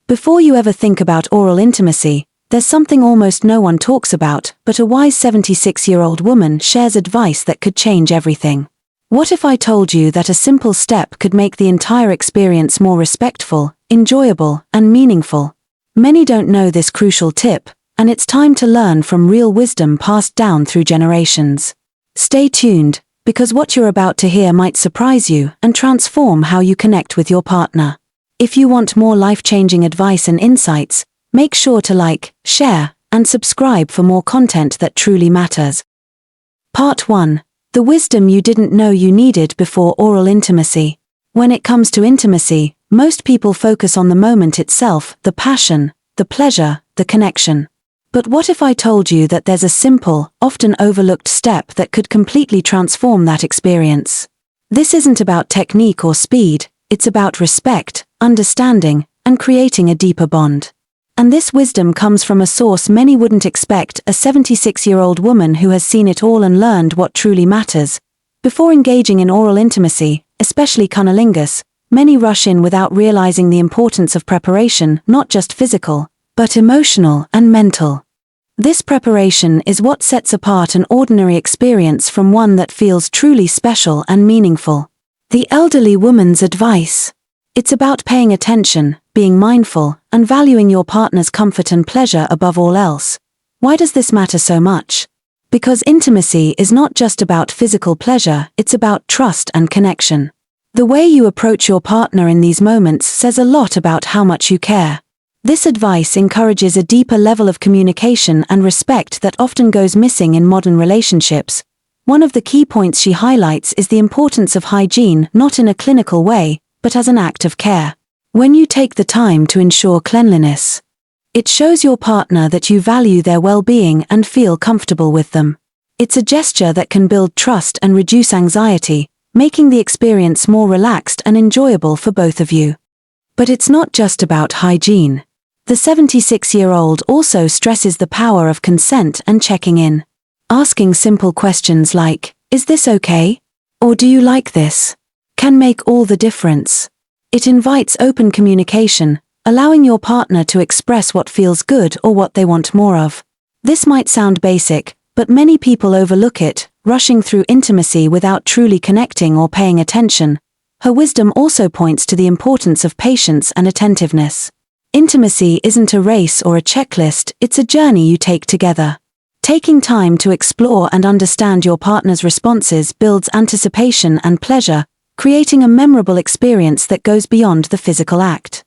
Before you ever think about oral intimacy, there's something almost no one talks about, but a wise 76-year-old woman shares advice that could change everything. What if I told you that a simple step could make the entire experience more respectful, enjoyable, and meaningful? Many don't know this crucial tip, and it's time to learn from real wisdom passed down through generations. Stay tuned, because what you're about to hear might surprise you and transform how you connect with your partner. If you want more life-changing advice and insights, make sure to like, share, and subscribe for more content that truly matters. Part 1. The wisdom you didn't know you needed before oral intimacy. When it comes to intimacy, most people focus on the moment itself, the passion, the pleasure, the connection. But what if I told you that there's a simple, often overlooked step that could completely transform that experience? This isn't about technique or speed, it's about respect, understanding, and creating a deeper bond. And this wisdom comes from a source many wouldn't expect, a 76-year-old woman who has seen it all and learned what truly matters. Before engaging in oral intimacy, especially cunnilingus, many rush in without realizing the importance of preparation, not just physical, but emotional and mental. This preparation is what sets apart an ordinary experience from one that feels truly special and meaningful. The elderly woman's advice. It's about paying attention, being mindful, and valuing your partner's comfort and pleasure above all else. Why does this matter so much? Because intimacy is not just about physical pleasure, it's about trust and connection. The way you approach your partner in these moments says a lot about how much you care. This advice encourages a deeper level of communication and respect that often goes missing in modern relationships. One of the key points she highlights is the importance of hygiene, not in a clinical way, but as an act of care. When you take the time to ensure cleanliness, it shows your partner that you value their well-being and feel comfortable with them. It's a gesture that can build trust and reduce anxiety, making the experience more relaxed and enjoyable for both of you. But it's not just about hygiene. The 76-year-old also stresses the power of consent and checking in. Asking simple questions like, "Is this okay?" or "Do you like this?" can make all the difference. It invites open communication, allowing your partner to express what feels good or what they want more of. This might sound basic, but many people overlook it, rushing through intimacy without truly connecting or paying attention. Her wisdom also points to the importance of patience and attentiveness. Intimacy isn't a race or a checklist, it's a journey you take together. Taking time to explore and understand your partner's responses builds anticipation and pleasure, creating a memorable experience that goes beyond the physical act.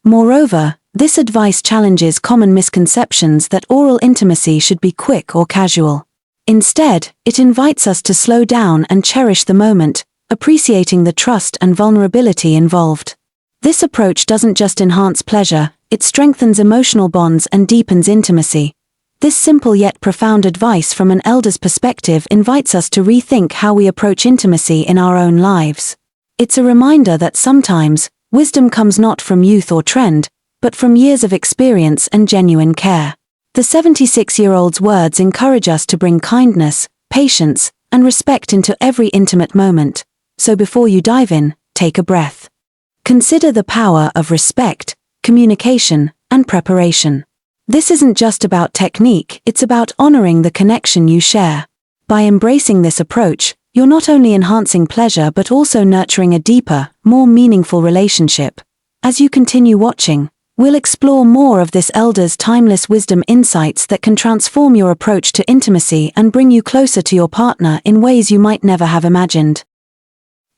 Moreover, this advice challenges common misconceptions that oral intimacy should be quick or casual. Instead, it invites us to slow down and cherish the moment, appreciating the trust and vulnerability involved. This approach doesn't just enhance pleasure, it strengthens emotional bonds and deepens intimacy. This simple yet profound advice from an elder's perspective invites us to rethink how we approach intimacy in our own lives. It's a reminder that sometimes, wisdom comes not from youth or trend, but from years of experience and genuine care. The 76-year-old's words encourage us to bring kindness, patience, and respect into every intimate moment. So before you dive in, take a breath. Consider the power of respect, communication, and preparation. This isn't just about technique, it's about honoring the connection you share. By embracing this approach, you're not only enhancing pleasure but also nurturing a deeper, more meaningful relationship. As you continue watching, we'll explore more of this elder's timeless wisdom insights that can transform your approach to intimacy and bring you closer to your partner in ways you might never have imagined.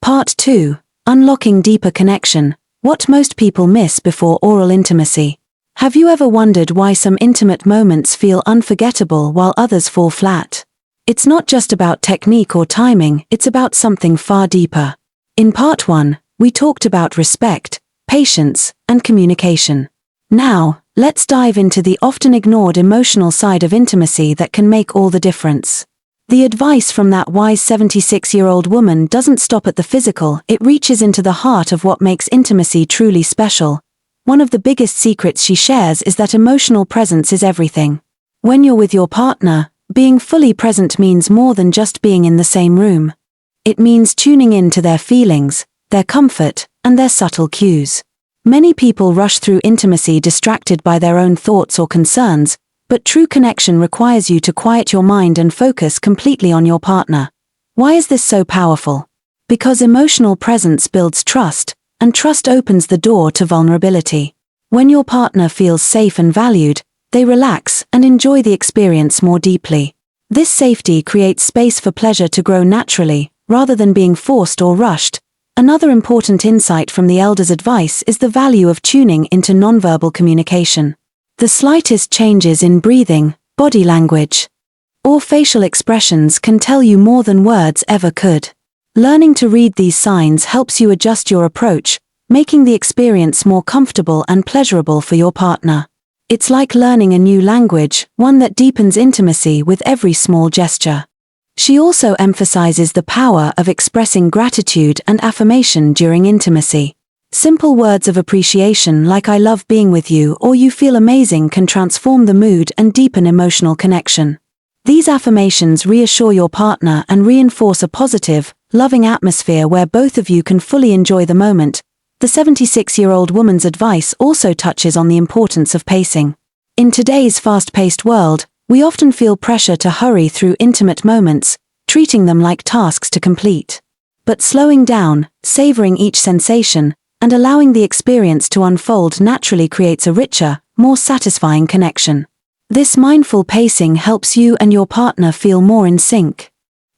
Part 2. Unlocking deeper connection. What most people miss before oral intimacy. Have you ever wondered why some intimate moments feel unforgettable while others fall flat? It's not just about technique or timing, it's about something far deeper. In Part 1, we talked about respect, patience, and communication. Now, let's dive into the often ignored emotional side of intimacy that can make all the difference. The advice from that wise 76-year-old woman doesn't stop at the physical, it reaches into the heart of what makes intimacy truly special. One of the biggest secrets she shares is that emotional presence is everything. When you're with your partner, being fully present means more than just being in the same room. It means tuning in to their feelings, their comfort, and their subtle cues. Many people rush through intimacy distracted by their own thoughts or concerns, but true connection requires you to quiet your mind and focus completely on your partner. Why is this so powerful? Because emotional presence builds trust, and trust opens the door to vulnerability. When your partner feels safe and valued, they relax and enjoy the experience more deeply. This safety creates space for pleasure to grow naturally, rather than being forced or rushed. Another important insight from the elders' advice is the value of tuning into nonverbal communication. The slightest changes in breathing, body language, or facial expressions can tell you more than words ever could. Learning to read these signs helps you adjust your approach, making the experience more comfortable and pleasurable for your partner. It's like learning a new language, one that deepens intimacy with every small gesture. She also emphasizes the power of expressing gratitude and affirmation during intimacy. Simple words of appreciation like "I love being with you" or "you feel amazing" can transform the mood and deepen emotional connection. These affirmations reassure your partner and reinforce a positive, loving atmosphere where both of you can fully enjoy the moment. The 76-year-old woman's advice also touches on the importance of pacing. In today's fast-paced world, we often feel pressure to hurry through intimate moments, treating them like tasks to complete. But slowing down, savoring each sensation, and allowing the experience to unfold naturally creates a richer, more satisfying connection. This mindful pacing helps you and your partner feel more in sync,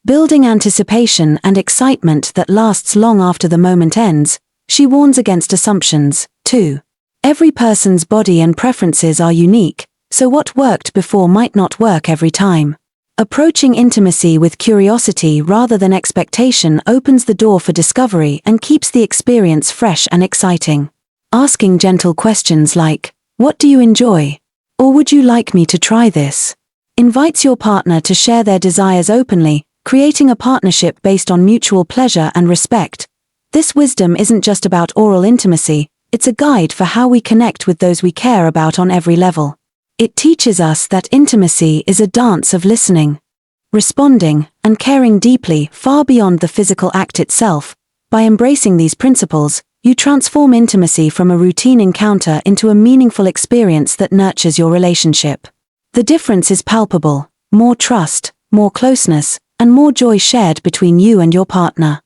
building anticipation and excitement that lasts long after the moment ends. She warns against assumptions, too. Every person's body and preferences are unique, so what worked before might not work every time. Approaching intimacy with curiosity rather than expectation opens the door for discovery and keeps the experience fresh and exciting. Asking gentle questions like, "What do you enjoy?" or "Would you like me to try this?" invites your partner to share their desires openly, creating a partnership based on mutual pleasure and respect. This wisdom isn't just about oral intimacy, it's a guide for how we connect with those we care about on every level. It teaches us that intimacy is a dance of listening, responding, and caring deeply, far beyond the physical act itself. By embracing these principles, you transform intimacy from a routine encounter into a meaningful experience that nurtures your relationship. The difference is palpable: more trust, more closeness, and more joy shared between you and your partner.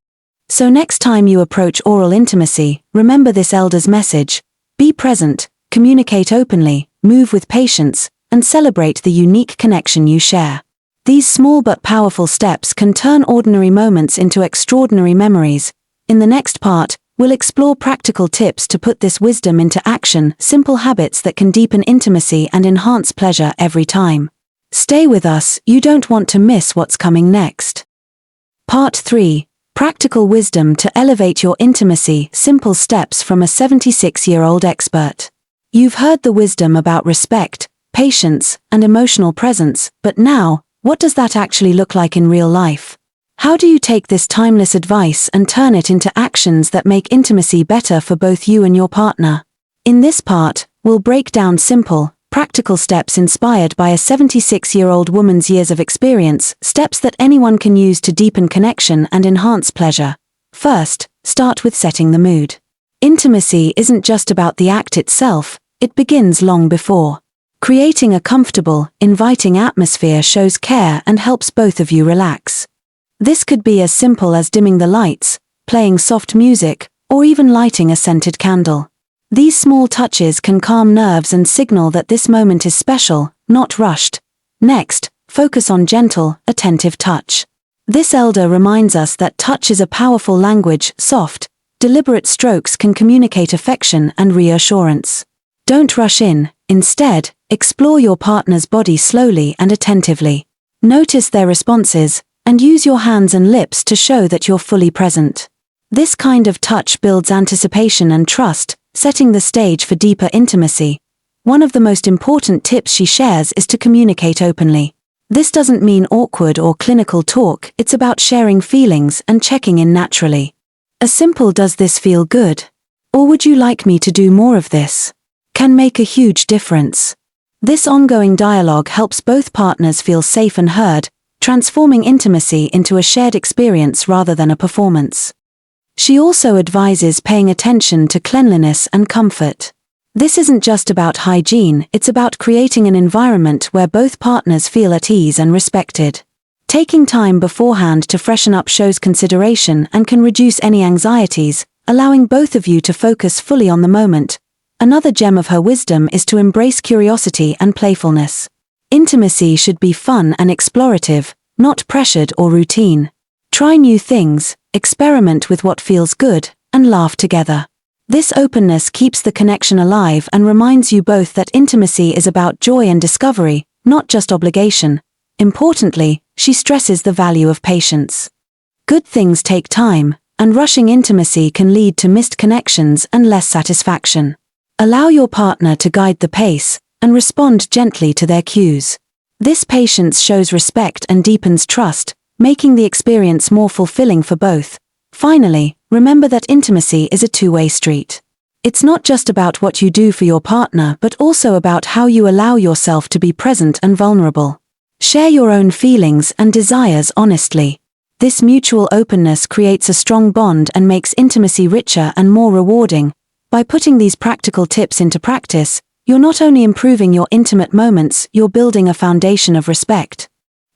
So next time you approach oral intimacy, remember this elder's message: be present, communicate openly, move with patience, and celebrate the unique connection you share. These small but powerful steps can turn ordinary moments into extraordinary memories. In the next part, we'll explore practical tips to put this wisdom into action, simple habits that can deepen intimacy and enhance pleasure every time. Stay with us, you don't want to miss what's coming next. Part 3. Practical wisdom to elevate your intimacy, simple steps from a 76-year-old expert. You've heard the wisdom about respect, patience, and emotional presence, but now, what does that actually look like in real life? How do you take this timeless advice and turn it into actions that make intimacy better for both you and your partner? In this part, we'll break down simple, practical steps inspired by a 76-year-old woman's years of experience, steps that anyone can use to deepen connection and enhance pleasure. First, start with setting the mood. Intimacy isn't just about the act itself, it begins long before. Creating a comfortable, inviting atmosphere shows care and helps both of you relax. This could be as simple as dimming the lights, playing soft music, or even lighting a scented candle. These small touches can calm nerves and signal that this moment is special, not rushed. Next, focus on gentle, attentive touch. This elder reminds us that touch is a powerful language. Soft, deliberate strokes can communicate affection and reassurance. Don't rush in, instead, explore your partner's body slowly and attentively. Notice their responses, and use your hands and lips to show that you're fully present. This kind of touch builds anticipation and trust, setting the stage for deeper intimacy. One of the most important tips she shares is to communicate openly. This doesn't mean awkward or clinical talk, it's about sharing feelings and checking in naturally. A simple "Does this feel good?" or "Would you like me to do more of this?" can make a huge difference. This ongoing dialogue helps both partners feel safe and heard, transforming intimacy into a shared experience rather than a performance. She also advises paying attention to cleanliness and comfort. This isn't just about hygiene, it's about creating an environment where both partners feel at ease and respected. Taking time beforehand to freshen up shows consideration and can reduce any anxieties, allowing both of you to focus fully on the moment. Another gem of her wisdom is to embrace curiosity and playfulness. Intimacy should be fun and explorative, not pressured or routine. Try new things, experiment with what feels good, and laugh together. This openness keeps the connection alive and reminds you both that intimacy is about joy and discovery, not just obligation. Importantly, she stresses the value of patience. Good things take time, and rushing intimacy can lead to missed connections and less satisfaction. Allow your partner to guide the pace, and respond gently to their cues. This patience shows respect and deepens trust, making the experience more fulfilling for both. Finally, remember that intimacy is a two-way street. It's not just about what you do for your partner but also about how you allow yourself to be present and vulnerable. Share your own feelings and desires honestly. This mutual openness creates a strong bond and makes intimacy richer and more rewarding. By putting these practical tips into practice, you're not only improving your intimate moments, you're building a foundation of respect,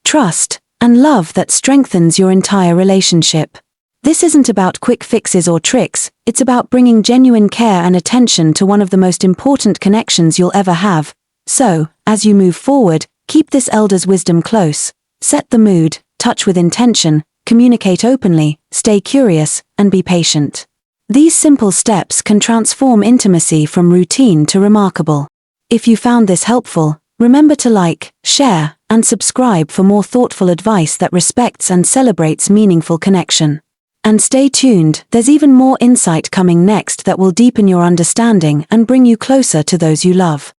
trust, and love that strengthens your entire relationship. This isn't about quick fixes or tricks, it's about bringing genuine care and attention to one of the most important connections you'll ever have. So, as you move forward, keep this elder's wisdom close. Set the mood, touch with intention, communicate openly, stay curious, and be patient. These simple steps can transform intimacy from routine to remarkable. If you found this helpful, remember to like, share, and subscribe for more thoughtful advice that respects and celebrates meaningful connection. And stay tuned, there's even more insight coming next that will deepen your understanding and bring you closer to those you love.